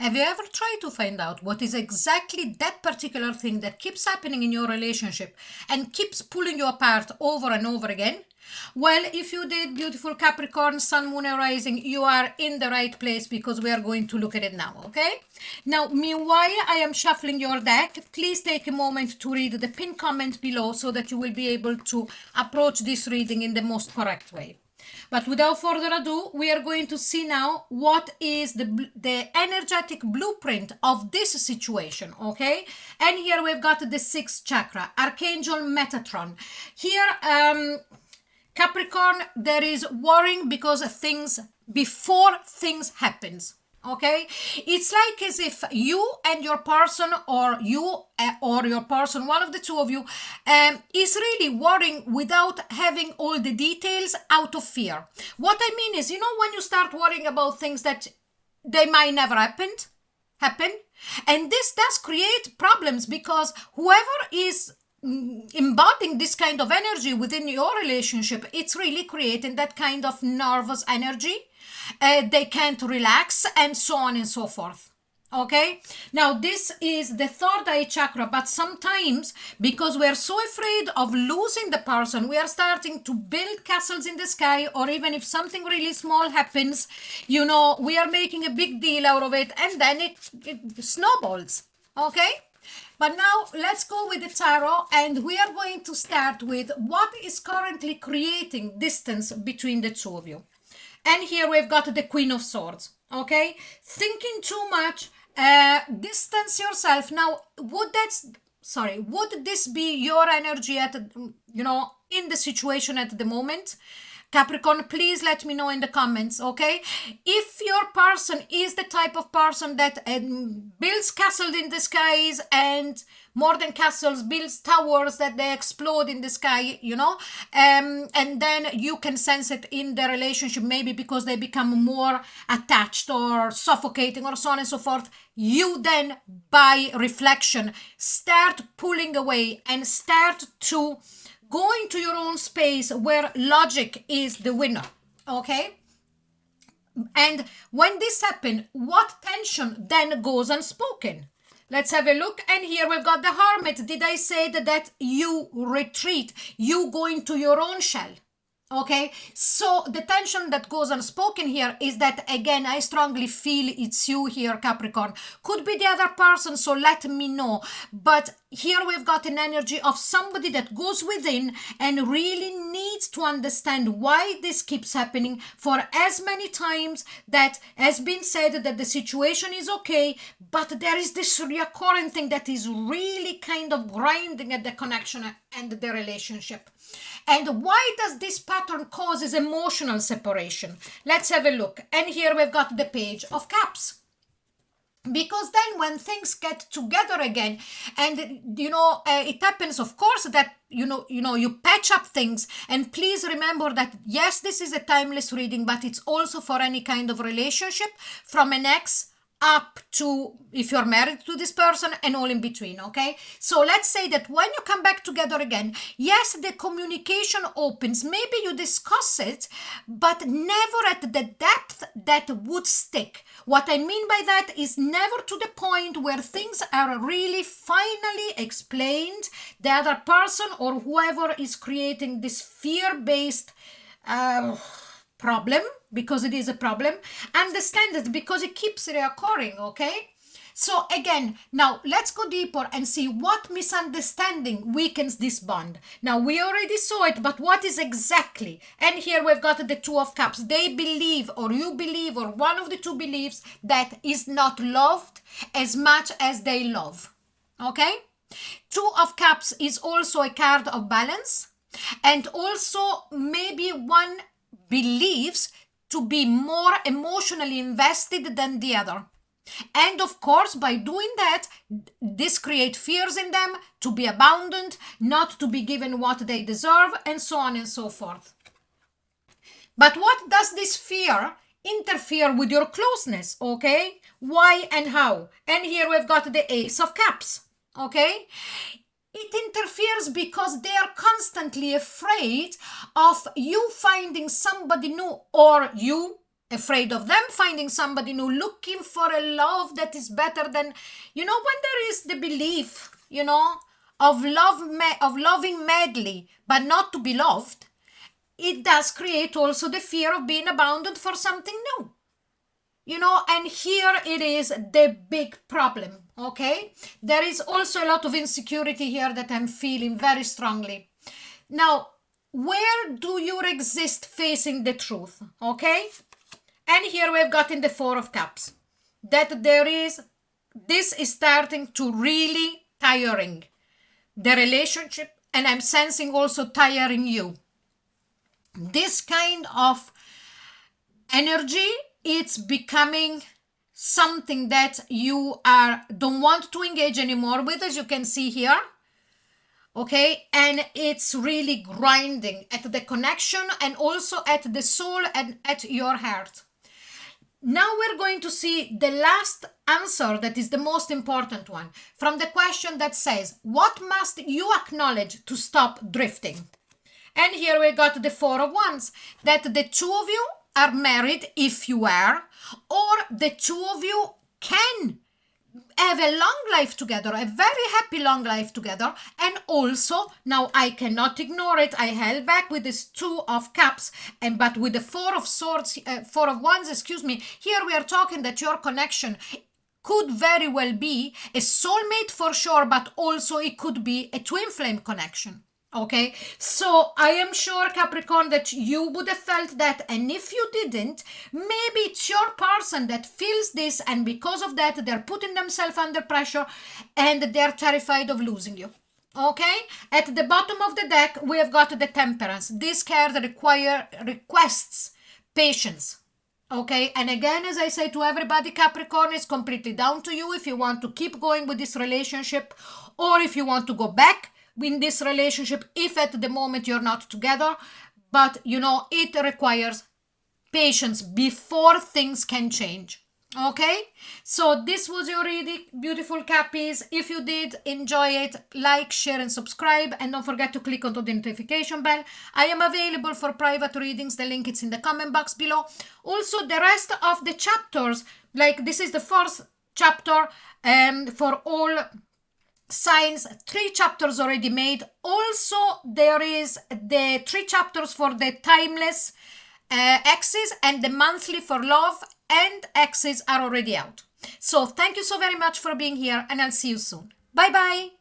Have you ever tried to find out what is exactly that particular thing that keeps happening in your relationship and keeps pulling you apart over and over again? Well, if you did, beautiful Capricorn, Sun, Moon, and Rising, you are in the right place because we are going to look at it now, okay? Now, meanwhile, I am shuffling your deck. Please take a moment to read the pinned comment below so that you will be able to approach this reading in the most correct way. But without further ado, we are going to see now what is the energetic blueprint of this situation, okay? And here we've got the 6th chakra, Archangel Metatron. Here, Capricorn, there is worrying because of things before things happens. Okay, it's like as if you and your person, or you or your person, one of the two of you, is really worrying without having all the details, out of fear. What I mean is, you know, when you start worrying about things that they might never happen, and this does create problems because whoever is embodying this kind of energy within your relationship, it's really creating that kind of nervous energy. They can't relax, and so on and so forth. Okay, now this is the 3rd eye chakra, but sometimes because we are so afraid of losing the person, we are starting to build castles in the sky, or even if something really small happens, you know, we are making a big deal out of it, and then it snowballs. Okay, but now let's go with the tarot, and we are going to start with what is currently creating distance between the two of you. And here we've got the Queen of Swords, okay? Thinking too much, distance yourself. Now, would this be your energy at, you know, in the situation at the moment? Capricorn, please let me know in the comments, okay? If your person is the type of person that builds castles in the skies, and more than castles, builds towers that they explode in the sky, you know, and then you can sense it in the relationship, maybe because they become more attached or suffocating or so on and so forth, you then, by reflection, start pulling away and start to go into your own space where logic is the winner, okay? And when this happens, what tension then goes unspoken? Let's have a look. And here we've got the Hermit. Did I say that you retreat, you go into your own shell? Okay, so the tension that goes unspoken here is that, again, I strongly feel it's you here, Capricorn. Could be the other person, so let me know. But here we've got an energy of somebody that goes within and really needs to understand why this keeps happening, for as many times that has been said that the situation is okay, but there is this recurring thing that is really kind of grinding at the connection and the relationship. And why does this pattern causes emotional separation? Let's have a look. And here we've got the Page of Cups. Because then when things get together again, and you know, it happens, of course, that you patch up things. And please remember that, yes, this is a timeless reading, but it's also for any kind of relationship, from an ex up to if you're married to this person and all in between. Okay, so let's say that when you come back together again, yes, the communication opens, maybe you discuss it, but never at the depth that would stick. What I mean by that is never to the point where things are really finally explained. The other person or whoever is creating this fear-based problem, because it is a problem, understand it, because it keeps reoccurring. Okay, so again, now let's go deeper and see what misunderstanding weakens this bond. Now we already saw it, but what is exactly? And here we've got the Two of Cups. They believe, or you believe, or one of the two believes, that is not loved as much as they love. Okay, Two of Cups is also a card of balance, and also maybe one believes to be more emotionally invested than the other. And of course, by doing that, this creates fears in them to be abandoned, not to be given what they deserve, and so on and so forth. But what does this fear interfere with your closeness? Okay, why and how? And here we've got the Ace of Cups. Okay, it interferes because they are constantly afraid of you finding somebody new, or you afraid of them finding somebody new, looking for a love that is better than, when there is the belief, of loving madly, but not to be loved, it does create also the fear of being abandoned for something new. And here it is the big problem, okay? There is also a lot of insecurity here that I'm feeling very strongly. Now, where do you exist facing the truth, okay? And here we've got in the Four of Cups that this is starting to really tiring the relationship, and I'm sensing also tiring you. This kind of energy, it's becoming something that you don't want to engage anymore with, as you can see here. Okay, and it's really grinding at the connection and also at the soul and at your heart. Now we're going to see the last answer that is the most important one from the question that says, what must you acknowledge to stop drifting? And here we got the Four of Wands, that the two of you are married if you are, or the two of you can have a long life together, a very happy long life together. And also, now I cannot ignore it, I held back with this Two of Cups, but with the Four of Wands, excuse me, here we are talking that your connection could very well be a soulmate for sure, but also it could be a twin flame connection. Okay, so I am sure, Capricorn, that you would have felt that, and if you didn't, maybe it's your person that feels this, and because of that they're putting themselves under pressure and they're terrified of losing you. Okay, at the bottom of the deck we have got the Temperance. This card requests patience. Okay, and again, as I say to everybody, Capricorn, it's completely down to you if you want to keep going with this relationship or if you want to go back in this relationship if at the moment you're not together. But it requires patience before things can change. Okay, so this was your reading, beautiful Cappies. If you did enjoy it, like, share and subscribe, and don't forget to click on the notification bell. I am available for private readings, the link is in the comment box below. Also, the rest of the chapters, like this is the fourth chapter for all signs, 3 chapters already made. Also, there is the 3 chapters for the timeless axis and the monthly for love and axis are already out. So thank you so very much for being here, and I'll see you soon. Bye bye.